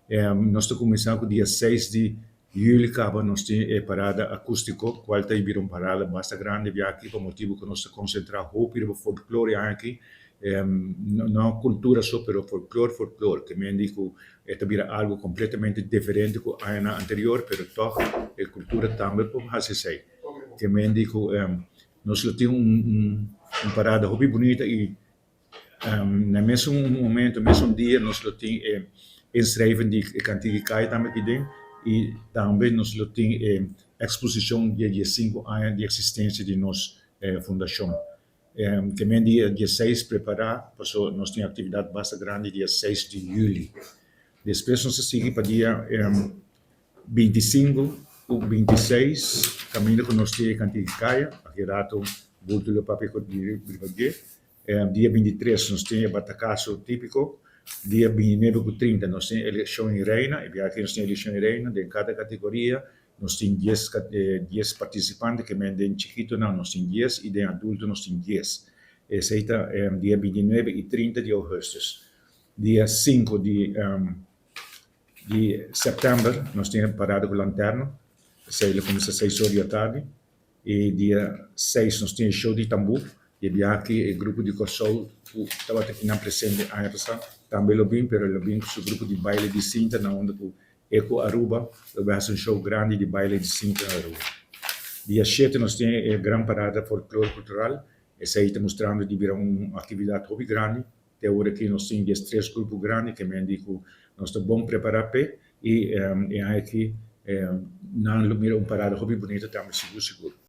Nós estamos começando com o dia 6 de julho, acaba nós temos a parada acústico, qual está aí uma parada bastante grande, via aqui, por motivo que nós estamos concentrando muito no folclore aqui, não cultura só, pero folclore, que me indico, é também algo completamente diferente do ano anterior, pero toch, a cultura também, como se sei, que me indico, nós temos parada muito bonita e no mesmo momento, no mesmo dia, nós temos inschrijven die kantige kai também aqui dentro e também nós temos exposição de 5 anos de existência de nossa fundação. Que men dia 6 preparar, porque nós temos atividade bastante grande dia 6 de julho. Depois nós seguimos para dia 25 ou 26, caminho que nós temos kantige kai, aqui rato, volto do papel de brigadeiro. Dia 23 nós temos batacaço típico. Dia 29 com 30 nós temos eleição em reina, e aqui nós temos eleição em reina, de cada categoria nós temos 10 participantes, que de chiquito não, nós temos 10, e de adulto nós temos 10. Esse é dia 29 e 30 de agosto. Dia 5 de setembro, nós temos parada com lanterna, ele começa às 6 horas da tarde, e dia 6 nós temos show de tambor, e aqui o grupo de Kosovo estava aqui na presente ano passado, também lo bem, pero lo bem com o grupo de baile de cinta, na onde o Eco Aruba, vai fazer um show grande de baile de cinta na Aruba. Dia 7 nós temos a grande parada folclore cultural, essa aí está mostrando de virar uma atividade muito grande, até agora aqui nós temos 3 grupos grandes, que me indicam nós estamos bom preparados, e aqui, não mira uma parada muito bonita, também seguro.